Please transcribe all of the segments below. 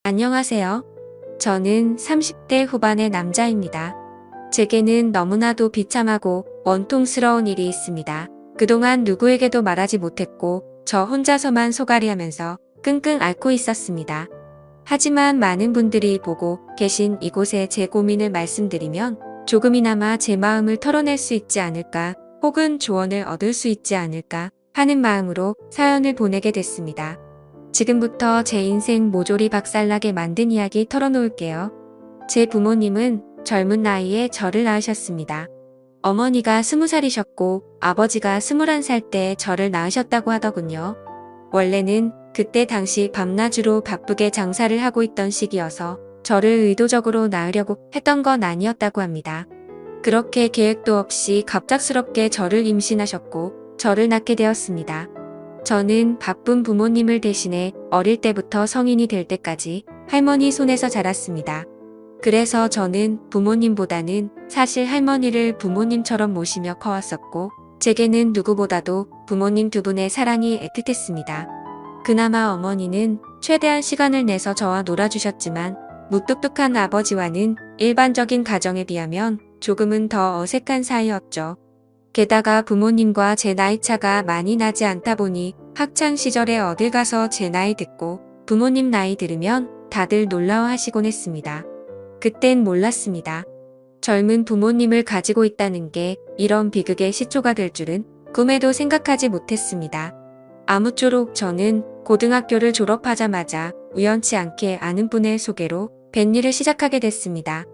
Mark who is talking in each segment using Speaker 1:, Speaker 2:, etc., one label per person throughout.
Speaker 1: 안녕하세요. 저는 30대 후반의 남자입니다. 제게는 너무나도 비참하고 원통스러운 일이 있습니다. 그동안 누구에게도 말하지 못했고 저 혼자서만 소갈이하면서 끙끙 앓고 있었습니다. 하지만 많은 분들이 보고 계신 이곳에 제 고민을 말씀드리면 조금이나마 제 마음을 털어낼 수 있지 않을까, 혹은 조언을 얻을 수 있지 않을까 하는 마음으로 사연을 보내게 됐습니다. 지금부터 제 인생 모조리 박살나게 만든 이야기 털어놓을게요. 제 부모님은 젊은 나이에 저를 낳으셨습니다. 어머니가 20살이셨고 아버지가 21살 때 저를 낳으셨다고 하더군요. 원래는 그때 당시 밤낮으로 바쁘게 장사를 하고 있던 시기여서 저를 의도적으로 낳으려고 했던 건 아니었다고 합니다. 그렇게 계획도 없이 갑작스럽게 저를 임신하셨고 저를 낳게 되었습니다. 저는 바쁜 부모님을 대신해 어릴 때부터 성인이 될 때까지 할머니 손에서 자랐습니다. 그래서 저는 부모님보다는 사실 할머니를 부모님처럼 모시며 커왔었고, 제게는 누구보다도 부모님 두 분의 사랑이 애틋했습니다. 그나마 어머니는 최대한 시간을 내서 저와 놀아주셨지만 무뚝뚝한 아버지와는 일반적인 가정에 비하면 조금은 더 어색한 사이였죠. 게다가 부모님과 제 나이차가 많이 나지 않다 보니 학창시절에 어딜 가서 제 나이 듣고 부모님 나이 들으면 다들 놀라워하시곤 했습니다. 그땐 몰랐습니다. 젊은 부모님을 가지고 있다는 게 이런 비극의 시초가 될 줄은 꿈에도 생각하지 못했습니다. 아무쪼록 저는 고등학교를 졸업하자마자 우연치 않게 아는 분의 소개로 뱃일을 시작하게 됐습니다.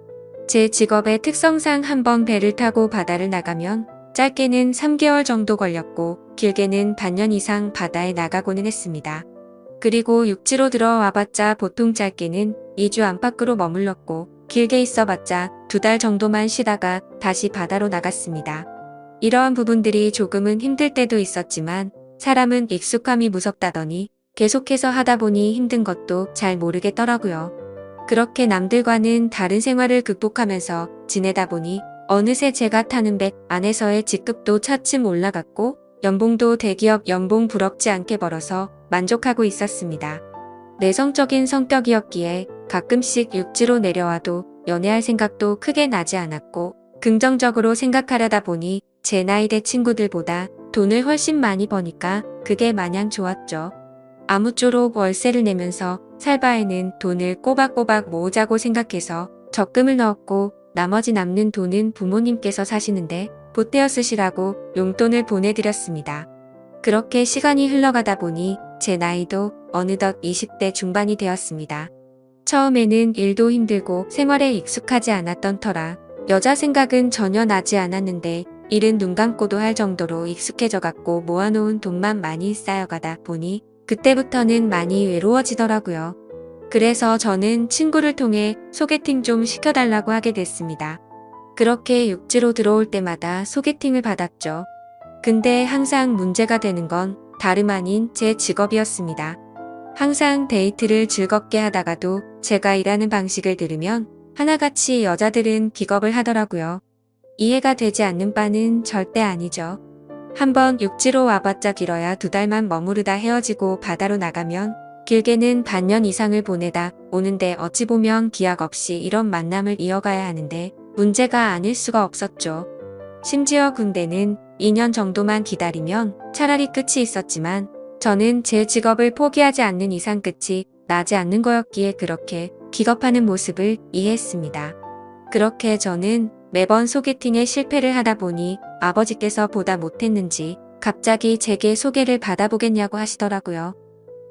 Speaker 1: 제 직업의 특성상 한번 배를 타고 바다를 나가면 짧게는 3개월 정도 걸렸고 길게는 반년 이상 바다에 나가고는 했습니다. 그리고 육지로 들어와봤자 보통 짧게는 2주 안팎으로 머물렀고 길게 있어봤자 2달 정도만 쉬다가 다시 바다로 나갔습니다. 이러한 부분들이 조금은 힘들 때도 있었지만 사람은 익숙함이 무섭다더니 계속해서 하다 보니 힘든 것도 잘 모르겠더라고요. 그렇게 남들과는 다른 생활을 극복하면서 지내다 보니 어느새 제가 타는 배 안에서의 직급도 차츰 올라갔고 연봉도 대기업 연봉 부럽지 않게 벌어서 만족하고 있었습니다. 내성적인 성격이었기에 가끔씩 육지로 내려와도 연애할 생각도 크게 나지 않았고 긍정적으로 생각하려다 보니 제 나이대 친구들보다 돈을 훨씬 많이 버니까 그게 마냥 좋았죠. 아무쪼록 월세를 내면서 살 바에는 돈을 꼬박꼬박 모으자고 생각해서 적금을 넣었고 나머지 남는 돈은 부모님께서 사시는데 보태어 쓰시라고 용돈을 보내드렸습니다. 그렇게 시간이 흘러가다 보니 제 나이도 어느덧 20대 중반이 되었습니다. 처음에는 일도 힘들고 생활에 익숙하지 않았던 터라 여자 생각은 전혀 나지 않았는데 일은 눈 감고도 할 정도로 익숙해져갖고 모아놓은 돈만 많이 쌓여가다 보니 그때부터는 많이 외로워지더라고요. 그래서 저는 친구를 통해 소개팅 좀 시켜달라고 하게 됐습니다. 그렇게 육지로 들어올 때마다 소개팅을 받았죠. 근데 항상 문제가 되는 건 다름 아닌 제 직업이었습니다. 항상 데이트를 즐겁게 하다가도 제가 일하는 방식을 들으면 하나같이 여자들은 기겁을 하더라고요. 이해가 되지 않는 바는 절대 아니죠. 한번 육지로 와봤자 길어야 2달만 머무르다 헤어지고 바다로 나가면 길게는 반년 이상을 보내다 오는데 어찌 보면 기약 없이 이런 만남을 이어가야 하는데 문제가 아닐 수가 없었죠. 심지어 군대는 2년 정도만 기다리면 차라리 끝이 있었지만 저는 제 직업을 포기하지 않는 이상 끝이 나지 않는 거였기에 그렇게 기겁하는 모습을 이해했습니다. 그렇게 저는 매번 소개팅에 실패를 하다 보니 아버지께서 보다 못했는지 갑자기 제게 소개를 받아보겠냐고 하시더라고요.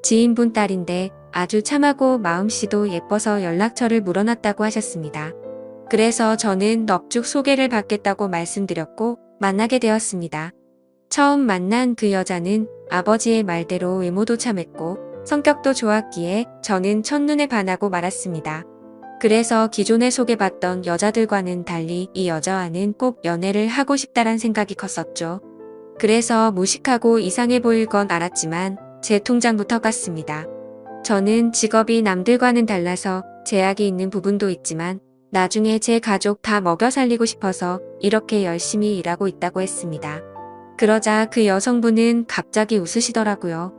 Speaker 1: 지인분 딸인데 아주 참하고 마음씨도 예뻐서 연락처를 물어놨다고 하셨습니다. 그래서 저는 넙죽 소개를 받겠다고 말씀드렸고 만나게 되었습니다. 처음 만난 그 여자는 아버지의 말대로 외모도 참했고 성격도 좋았기에 저는 첫눈에 반하고 말았습니다. 그래서 기존에 소개받던 여자들과는 달리 이 여자와는 꼭 연애를 하고 싶다란 생각이 컸었죠. 그래서 무식하고 이상해 보일 건 알았지만 제 통장부터 깠습니다. 저는 직업이 남들과는 달라서 제약이 있는 부분도 있지만 나중에 제 가족 다 먹여 살리고 싶어서 이렇게 열심히 일하고 있다고 했습니다. 그러자 그 여성분은 갑자기 웃으시더라고요.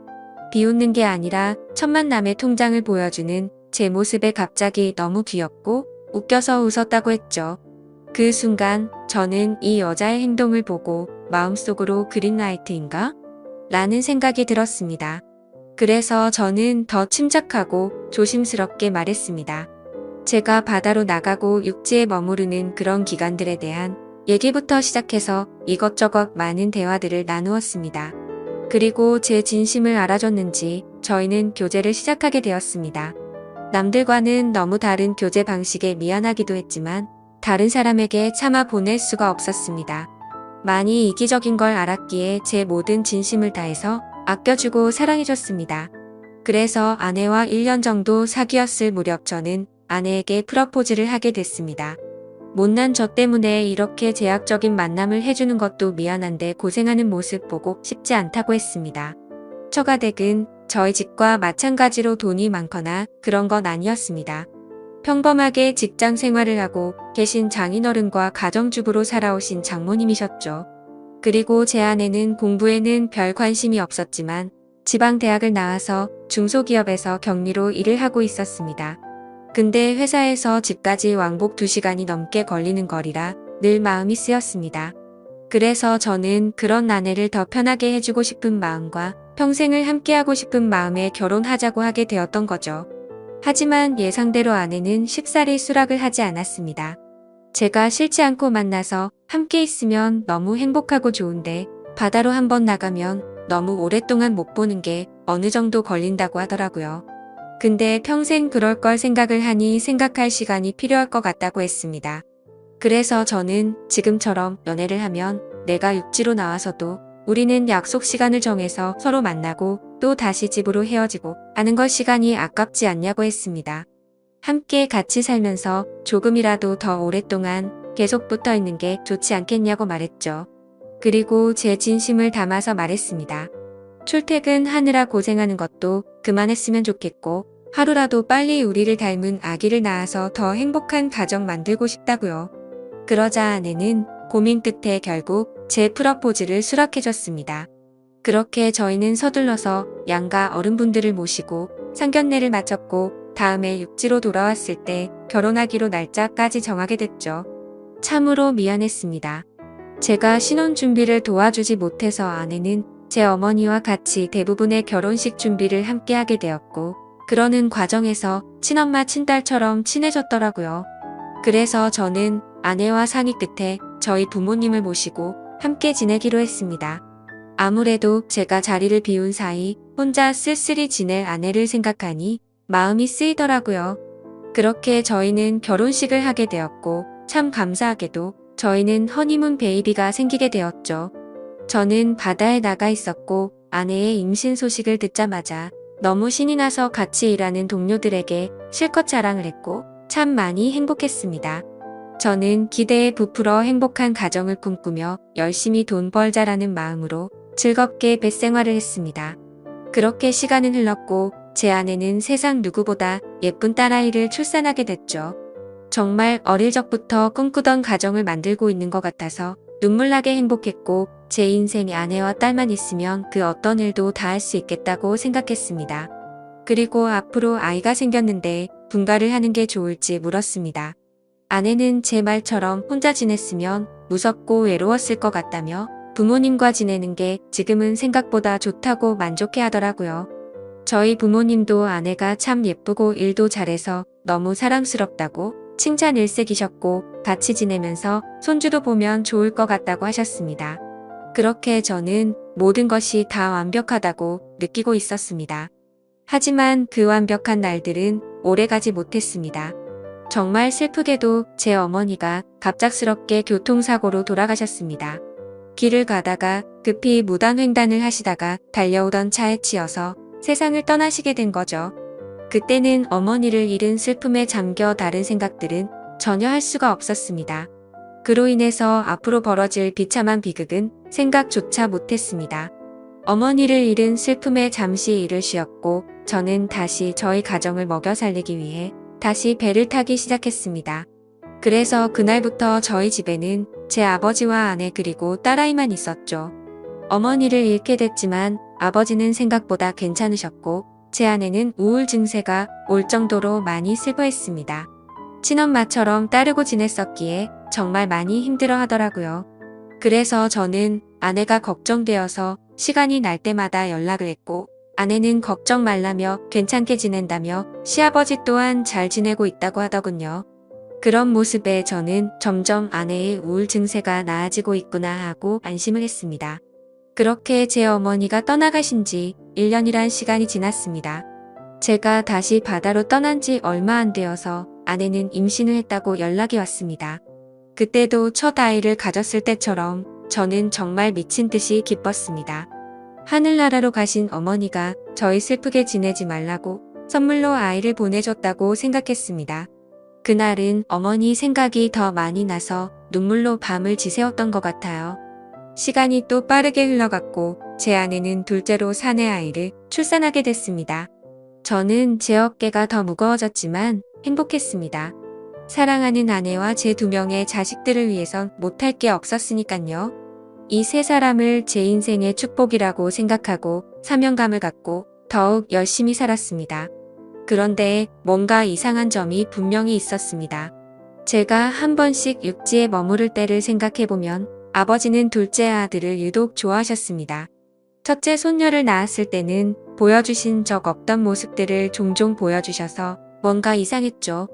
Speaker 1: 비웃는 게 아니라 첫 만남의 통장을 보여주는 제 모습에 갑자기 너무 귀엽고 웃겨서 웃었다고 했죠. 그 순간 저는 이 여자의 행동을 보고 마음속으로 그린라이트인가? 라는 생각이 들었습니다. 그래서 저는 더 침착하고 조심스럽게 말했습니다. 제가 바다로 나가고 육지에 머무르는 그런 기간들에 대한 얘기부터 시작해서 이것저것 많은 대화들을 나누었습니다. 그리고 제 진심을 알아줬는지 저희는 교제를 시작하게 되었습니다. 남들과는 너무 다른 교제 방식에 미안하기도 했지만 다른 사람에게 참아 보낼 수가 없었습니다. 많이 이기적인 걸 알았기에 제 모든 진심을 다해서 아껴주고 사랑해줬습니다. 그래서 아내와 1년 정도 사귀었을 무렵 저는 아내에게 프러포즈를 하게 됐습니다. 못난 저 때문에 이렇게 제약적인 만남을 해주는 것도 미안한데 고생하는 모습 보고 싶지 않다고 했습니다. 처가댁은 저희 집과 마찬가지로 돈이 많거나 그런 건 아니었습니다. 평범하게 직장 생활을 하고 계신 장인어른과 가정주부로 살아오신 장모님이셨죠. 그리고 제 아내는 공부에는 별 관심이 없었지만 지방 대학을 나와서 중소기업에서 격리로 일을 하고 있었습니다. 근데 회사에서 집까지 왕복 2시간이 넘게 걸리는 거리라 늘 마음이 쓰였습니다. 그래서 저는 그런 아내를 더 편하게 해주고 싶은 마음과 평생을 함께하고 싶은 마음에 결혼하자고 하게 되었던 거죠. 하지만 예상대로 아내는 쉽사리 수락을 하지 않았습니다. 제가 싫지 않고 만나서 함께 있으면 너무 행복하고 좋은데 바다로 한번 나가면 너무 오랫동안 못 보는 게 어느 정도 걸린다고 하더라고요. 근데 평생 그럴 걸 생각을 하니 생각할 시간이 필요할 것 같다고 했습니다. 그래서 저는 지금처럼 연애를 하면 내가 육지로 나와서도 우리는 약속 시간을 정해서 서로 만나고 또 다시 집으로 헤어지고 하는 걸 시간이 아깝지 않냐고 했습니다. 함께 같이 살면서 조금이라도 더 오랫동안 계속 붙어 있는 게 좋지 않겠냐고 말했죠. 그리고 제 진심을 담아서 말했습니다. 출퇴근하느라 고생하는 것도 그만했으면 좋겠고 하루라도 빨리 우리를 닮은 아기를 낳아서 더 행복한 가정 만들고 싶다고요. 그러자 아내는 고민 끝에 결국 제 프러포즈를 수락해줬습니다. 그렇게 저희는 서둘러서 양가 어른분들을 모시고 상견례를 마쳤고 다음에 육지로 돌아왔을 때 결혼하기로 날짜까지 정하게 됐죠. 참으로 미안했습니다. 제가 신혼 준비를 도와주지 못해서 아내는 제 어머니와 같이 대부분의 결혼식 준비를 함께 하게 되었고 그러는 과정에서 친엄마 친딸처럼 친해졌더라고요. 그래서 저는 아내와 상의 끝에 저희 부모님을 모시고 함께 지내기로 했습니다. 아무래도 제가 자리를 비운 사이 혼자 쓸쓸히 지낼 아내를 생각하니 마음이 쓰이더라고요. 그렇게 저희는 결혼식을 하게 되었고 참 감사하게도 저희는 허니문 베이비가 생기게 되었죠. 저는 바다에 나가 있었고 아내의 임신 소식을 듣자마자 너무 신이 나서 같이 일하는 동료들에게 실컷 자랑을 했고 참 많이 행복했습니다. 저는 기대에 부풀어 행복한 가정을 꿈꾸며 열심히 돈 벌자라는 마음으로 즐겁게 뱃생활을 했습니다. 그렇게 시간은 흘렀고 제 아내는 세상 누구보다 예쁜 딸아이를 출산하게 됐죠. 정말 어릴 적부터 꿈꾸던 가정을 만들고 있는 것 같아서 눈물나게 행복했고 제 인생에 아내와 딸만 있으면 그 어떤 일도 다 할 수 있겠다고 생각했습니다. 그리고 앞으로 아이가 생겼는데 분가를 하는 게 좋을지 물었습니다. 아내는 제 말처럼 혼자 지냈으면 무섭고 외로웠을 것 같다며 부모님과 지내는 게 지금은 생각보다 좋다고 만족해 하더라고요. 저희 부모님도 아내가 참 예쁘고 일도 잘해서 너무 사랑스럽다고 칭찬 일색이셨고 같이 지내면서 손주도 보면 좋을 것 같다고 하셨습니다. 그렇게 저는 모든 것이 다 완벽하다고 느끼고 있었습니다. 하지만 그 완벽한 날들은 오래가지 못했습니다. 정말 슬프게도 제 어머니가 갑작스럽게 교통사고로 돌아가셨습니다. 길을 가다가 급히 무단횡단을 하시다가 달려오던 차에 치여서 세상을 떠나시게 된 거죠. 그때는 어머니를 잃은 슬픔에 잠겨 다른 생각들은 전혀 할 수가 없었습니다. 그로 인해서 앞으로 벌어질 비참한 비극은 생각조차 못했습니다. 어머니를 잃은 슬픔에 잠시 일을 쉬었고 저는 다시 저희 가정을 먹여 살리기 위해 다시 배를 타기 시작했습니다. 그래서 그날부터 저희 집에는 제 아버지와 아내 그리고 딸아이만 있었죠. 어머니를 잃게 됐지만 아버지는 생각보다 괜찮으셨고 제 아내는 우울 증세가 올 정도로 많이 슬퍼했습니다. 친엄마처럼 따르고 지냈었기에 정말 많이 힘들어 하더라고요. 그래서 저는 아내가 걱정되어서 시간이 날 때마다 연락을 했고, 아내는 걱정 말라며 괜찮게 지낸다며 시아버지 또한 잘 지내고 있다고 하더군요. 그런 모습에 저는 점점 아내의 우울 증세가 나아지고 있구나 하고 안심을 했습니다. 그렇게 제 어머니가 떠나가신 지 1년이란 시간이 지났습니다. 제가 다시 바다로 떠난 지 얼마 안 되어서 아내는 임신을 했다고 연락이 왔습니다. 그때도 첫 아이를 가졌을 때처럼 저는 정말 미친 듯이 기뻤습니다. 하늘나라로 가신 어머니가 저희 슬프게 지내지 말라고 선물로 아이를 보내줬다고 생각했습니다. 그날은 어머니 생각이 더 많이 나서 눈물로 밤을 지새웠던 것 같아요. 시간이 또 빠르게 흘러갔고 제 아내는 둘째로 사내 아이를 출산하게 됐습니다. 저는 제 어깨가 더 무거워졌지만 행복했습니다. 사랑하는 아내와 제 2명의 자식들을 위해선 못할 게 없었으니깐요. 이 세 사람을 제 인생의 축복이라고 생각하고 사명감을 갖고 더욱 열심히 살았습니다. 그런데 뭔가 이상한 점이 분명히 있었습니다. 제가 한 번씩 육지에 머무를 때를 생각해보면 아버지는 둘째 아들을 유독 좋아하셨습니다. 첫째 손녀를 낳았을 때는 보여주신 적 없던 모습들을 종종 보여주셔서 뭔가 이상했죠.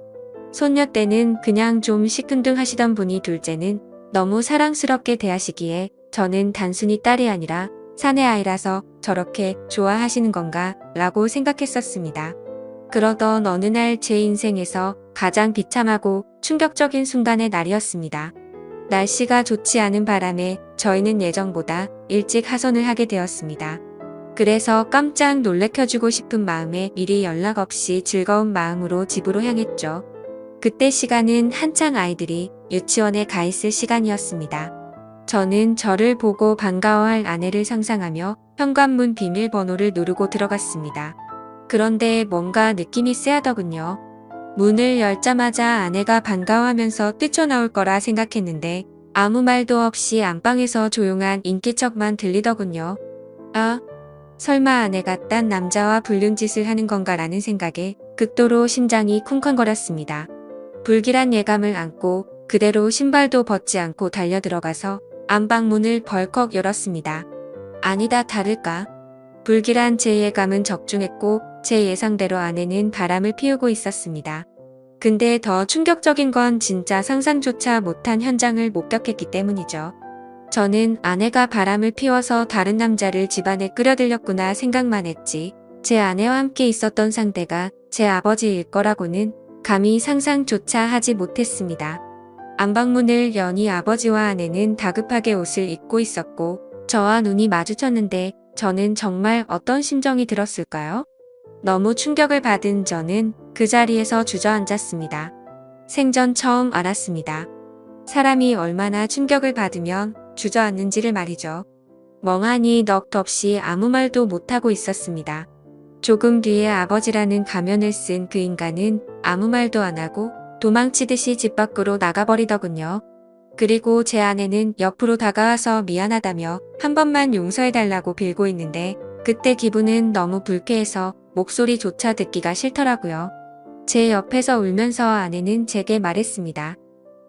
Speaker 1: 손녀 때는 그냥 좀 시큰둥하시던 분이 둘째는 너무 사랑스럽게 대하시기에 저는 단순히 딸이 아니라 사내 아이라서 저렇게 좋아하시는 건가 라고 생각했었습니다. 그러던 어느 날 제 인생에서 가장 비참하고 충격적인 순간의 날이었습니다. 날씨가 좋지 않은 바람에 저희는 예정보다 일찍 하선을 하게 되었습니다. 그래서 깜짝 놀래켜주고 싶은 마음에 미리 연락 없이 즐거운 마음으로 집으로 향했죠. 그때 시간은 한창 아이들이 유치원에 가 있을 시간이었습니다. 저는 저를 보고 반가워할 아내를 상상하며 현관문 비밀번호를 누르고 들어갔습니다. 그런데 뭔가 느낌이 쎄하더군요. 문을 열자마자 아내가 반가워하면서 뛰쳐나올 거라 생각했는데 아무 말도 없이 안방에서 조용한 인기척만 들리더군요. 아, 설마 아내가 딴 남자와 불륜짓을 하는 건가라는 생각에 극도로 심장이 쿵쾅거렸습니다. 불길한 예감을 안고 그대로 신발도 벗지 않고 달려들어가서 안방문을 벌컥 열었습니다. 아니다 다를까. 불길한 제 예감은 적중했고 제 예상대로 아내는 바람을 피우고 있었습니다. 근데 더 충격적인 건 진짜 상상조차 못한 현장을 목격했기 때문이죠. 저는 아내가 바람을 피워서 다른 남자를 집안에 끌어들였구나 생각만 했지 제 아내와 함께 있었던 상대가 제 아버지일 거라고는 감히 상상조차 하지 못했습니다. 안방문을 여니 아버지와 아내는 다급하게 옷을 입고 있었고 저와 눈이 마주쳤는데 저는 정말 어떤 심정이 들었을까요? 너무 충격을 받은 저는 그 자리에서 주저앉았습니다. 생전 처음 알았습니다. 사람이 얼마나 충격을 받으면 주저앉는지를 말이죠. 멍하니 넋없이 아무 말도 못하고 있었습니다. 조금 뒤에 아버지라는 가면을 쓴 그 인간은 아무 말도 안 하고 도망치듯이 집 밖으로 나가버리더군요. 그리고 제 아내는 옆으로 다가와서 미안하다며 한 번만 용서해달라고 빌고 있는데 그때 기분은 너무 불쾌해서 목소리조차 듣기가 싫더라고요. 제 옆에서 울면서 아내는 제게 말했습니다.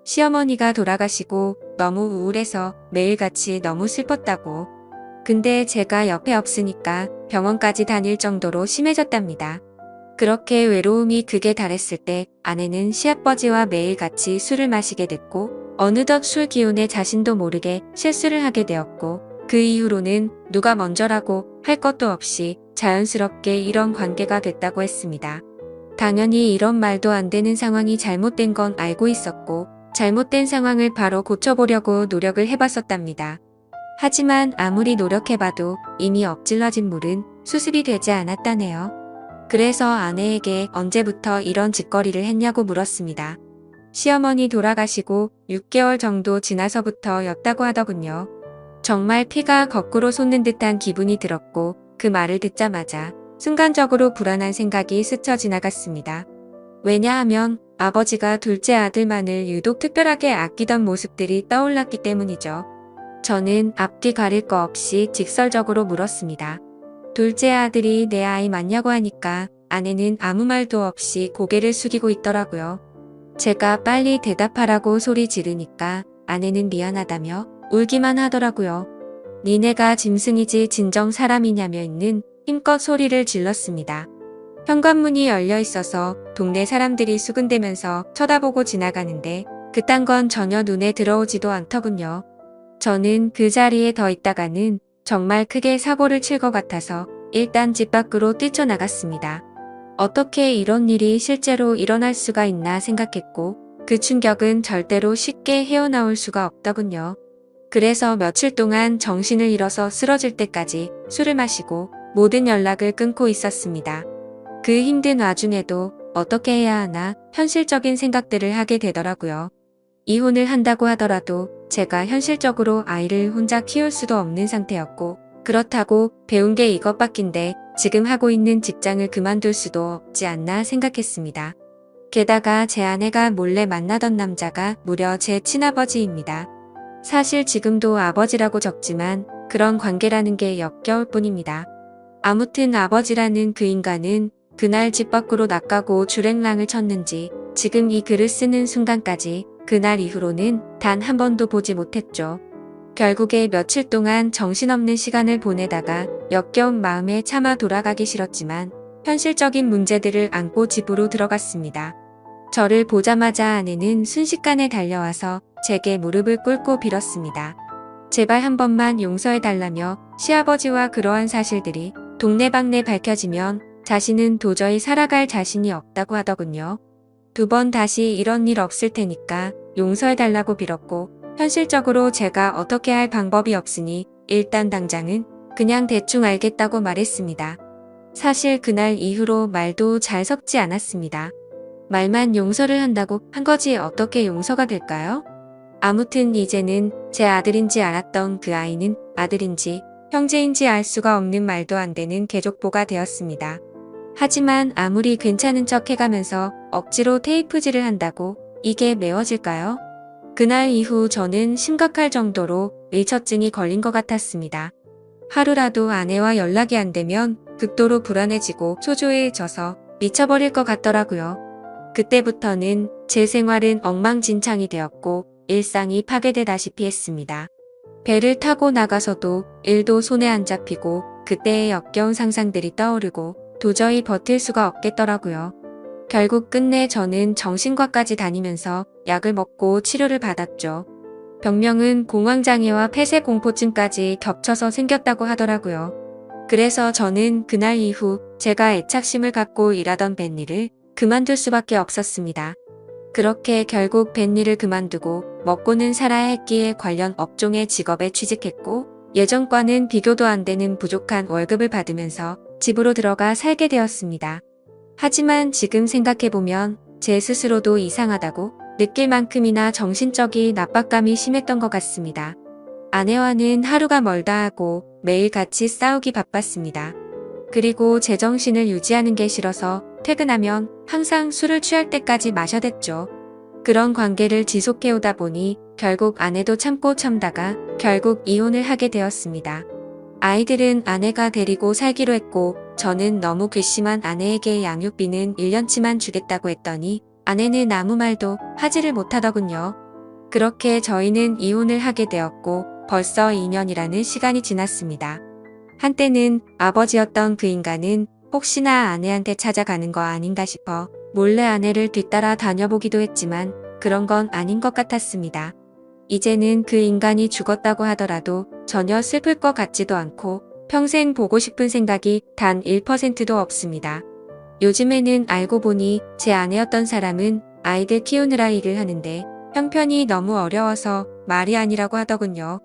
Speaker 1: 시어머니가 돌아가시고 너무 우울해서 매일같이 너무 슬펐다고. 근데 제가 옆에 없으니까 병원까지 다닐 정도로 심해졌답니다. 그렇게 외로움이 극에 달했을 때 아내는 시아버지와 매일같이 술을 마시게 됐고 어느덧 술 기운에 자신도 모르게 실수를 하게 되었고 그 이후로는 누가 먼저라고 할 것도 없이 자연스럽게 이런 관계가 됐다고 했습니다. 당연히 이런 말도 안 되는 상황이 잘못된 건 알고 있었고 잘못된 상황을 바로 고쳐보려고 노력을 해봤었답니다. 하지만 아무리 노력해봐도 이미 엎질러진 물은 수습이 되지 않았다네요. 그래서 아내에게 언제부터 이런 짓거리를 했냐고 물었습니다. 시어머니 돌아가시고 6개월 정도 지나서부터였다고 하더군요. 정말 피가 거꾸로 솟는 듯한 기분이 들었고 그 말을 듣자마자 순간적으로 불안한 생각이 스쳐 지나갔습니다. 왜냐하면 아버지가 둘째 아들만을 유독 특별하게 아끼던 모습들이 떠올랐기 때문이죠. 저는 앞뒤 가릴 거 없이 직설적으로 물었습니다. 둘째 아들이 내 아이 맞냐고 하니까 아내는 아무 말도 없이 고개를 숙이고 있더라고요. 제가 빨리 대답하라고 소리 지르니까 아내는 미안하다며 울기만 하더라고요. 니네가 짐승이지 진정 사람이냐며 있는 힘껏 소리를 질렀습니다. 현관문이 열려 있어서 동네 사람들이 수근대면서 쳐다보고 지나가는데 그딴 건 전혀 눈에 들어오지도 않더군요. 저는 그 자리에 더 있다가는 정말 크게 사고를 칠 것 같아서 일단 집 밖으로 뛰쳐나갔습니다. 어떻게 이런 일이 실제로 일어날 수가 있나 생각했고 그 충격은 절대로 쉽게 헤어나올 수가 없더군요. 그래서 며칠 동안 정신을 잃어서 쓰러질 때까지 술을 마시고 모든 연락을 끊고 있었습니다. 그 힘든 와중에도 어떻게 해야 하나 현실적인 생각들을 하게 되더라고요. 이혼을 한다고 하더라도 제가 현실적으로 아이를 혼자 키울 수도 없는 상태였고 그렇다고 배운 게 이것밖인데 지금 하고 있는 직장을 그만둘 수도 없지 않나 생각했습니다. 게다가 제 아내가 몰래 만나던 남자가 무려 제 친아버지입니다. 사실 지금도 아버지라고 적지만 그런 관계라는 게 역겨울 뿐입니다. 아무튼 아버지라는 그 인간은 그날 집 밖으로 나가고 주랭랑을 쳤는지 지금 이 글을 쓰는 순간까지 그날 이후로는 단 한 번도 보지 못했죠. 결국에 며칠 동안 정신없는 시간을 보내다가 역겨운 마음에 차마 돌아가기 싫었지만 현실적인 문제들을 안고 집으로 들어갔습니다. 저를 보자마자 아내는 순식간에 달려와서 제게 무릎을 꿇고 빌었습니다. 제발 한 번만 용서해달라며 시아버지와 그러한 사실들이 동네방네 밝혀지면 자신은 도저히 살아갈 자신이 없다고 하더군요. 2번 다시 이런 일 없을 테니까 용서해달라고 빌었고 현실적으로 제가 어떻게 할 방법이 없으니 일단 당장은 그냥 대충 알겠다고 말했습니다. 사실 그날 이후로 말도 잘 섞지 않았습니다. 말만 용서를 한다고 한 거지 어떻게 용서가 될까요? 아무튼 이제는 제 아들인지 알았던 그 아이는 아들인지 형제인지 알 수가 없는 말도 안 되는 개족보가 되었습니다. 하지만 아무리 괜찮은 척 해가면서 억지로 테이프질을 한다고 이게 메워질까요? 그날 이후 저는 심각할 정도로 일처증이 걸린 것 같았습니다. 하루라도 아내와 연락이 안 되면 극도로 불안해지고 초조해져서 미쳐버릴 것 같더라고요. 그때부터는 제 생활은 엉망진창이 되었고 일상이 파괴되다시피 했습니다. 배를 타고 나가서도 일도 손에 안 잡히고 그때의 역겨운 상상들이 떠오르고 도저히 버틸 수가 없겠더라고요. 결국 끝내 저는 정신과까지 다니면서 약을 먹고 치료를 받았죠. 병명은 공황장애와 폐쇄공포증까지 겹쳐서 생겼다고 하더라고요. 그래서 저는 그날 이후 제가 애착심을 갖고 일하던 뱃일을 그만둘 수밖에 없었습니다. 그렇게 결국 뱃일을 그만두고 먹고는 살아야 했기에 관련 업종의 직업에 취직했고 예전과는 비교도 안 되는 부족한 월급을 받으면서 집으로 들어가 살게 되었습니다. 하지만 지금 생각해보면 제 스스로도 이상하다고 느낄 만큼이나 정신적인 압박감이 심했던 것 같습니다. 아내와는 하루가 멀다 하고 매일 같이 싸우기 바빴습니다. 그리고 제정신을 유지하는 게 싫어서 퇴근하면 항상 술을 취할 때까지 마셔댔죠. 그런 관계를 지속해오다 보니 결국 아내도 참고 참다가 결국 이혼을 하게 되었습니다. 아이들은 아내가 데리고 살기로 했고 저는 너무 괘씸한 아내에게 양육비는 1년치만 주겠다고 했더니 아내는 아무 말도 하지를 못하더군요. 그렇게 저희는 이혼을 하게 되었고 벌써 2년이라는 시간이 지났습니다. 한때는 아버지였던 그 인간은 혹시나 아내한테 찾아가는 거 아닌가 싶어 몰래 아내를 뒤따라 다녀보기도 했지만 그런 건 아닌 것 같았습니다. 이제는 그 인간이 죽었다고 하더라도 전혀 슬플 것 같지도 않고 평생 보고 싶은 생각이 단 1%도 없습니다. 요즘에는 알고 보니 제 아내였던 사람은 아이들 키우느라 일을 하는데 형편이 너무 어려워서 말이 아니라고 하더군요.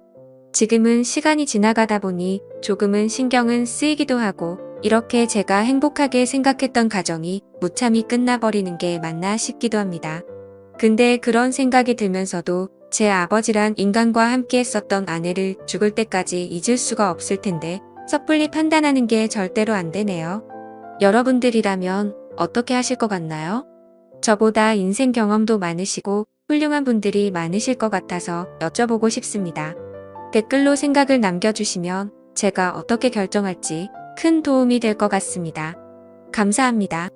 Speaker 1: 지금은 시간이 지나가다 보니 조금은 신경은 쓰이기도 하고 이렇게 제가 행복하게 생각했던 가정이 무참히 끝나버리는 게 맞나 싶기도 합니다. 근데 그런 생각이 들면서도 제 아버지란 인간과 함께 했었던 아내를 죽을 때까지 잊을 수가 없을 텐데 섣불리 판단하는 게 절대로 안 되네요. 여러분들이라면 어떻게 하실 것 같나요? 저보다 인생 경험도 많으시고 훌륭한 분들이 많으실 것 같아서 여쭤보고 싶습니다. 댓글로 생각을 남겨주시면 제가 어떻게 결정할지 큰 도움이 될 것 같습니다. 감사합니다.